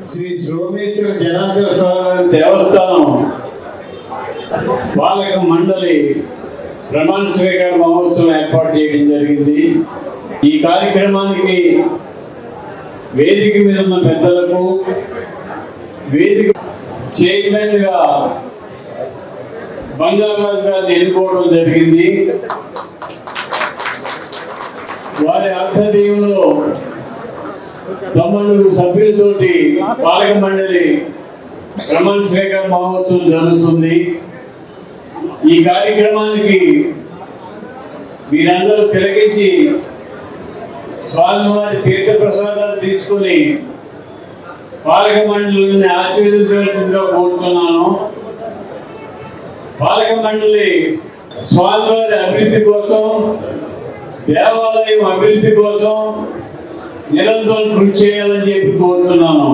శ్రీ సోమేశ్వర జనార్దన స్వామి దేవస్థానం పాలక మండలి ప్రమాణ స్వీకార మహోత్సవం ఏర్పాటు చేయడం జరిగింది. ఈ కార్యక్రమానికి వేదిక మీద ఉన్న పెద్దలకు, వేదిక చైర్మన్ గా బంగారాజు గారిని ఎన్నుకోవడం జరిగింది. వారి ఆధ్వర్యంలో 9 సభ్యులతోటి పాలక మండలి ప్రమాణ స్వీకార మహోత్సవం జరుగుతుంది. ఈ కార్యక్రమానికి మీరందరూ తిలకించి స్వామివారి తీర్థ ప్రసాదాలు తీసుకుని పాలక మండలిని ఆశీర్వదించవలసిందిగా కోరుతున్నాను. పాలక మండలి స్వామివారి అభివృద్ధి కోసం, దేవాలయం అభివృద్ధి కోసం నిరంతరం కృషి చేయాలని చెప్పి కోరుతున్నాను.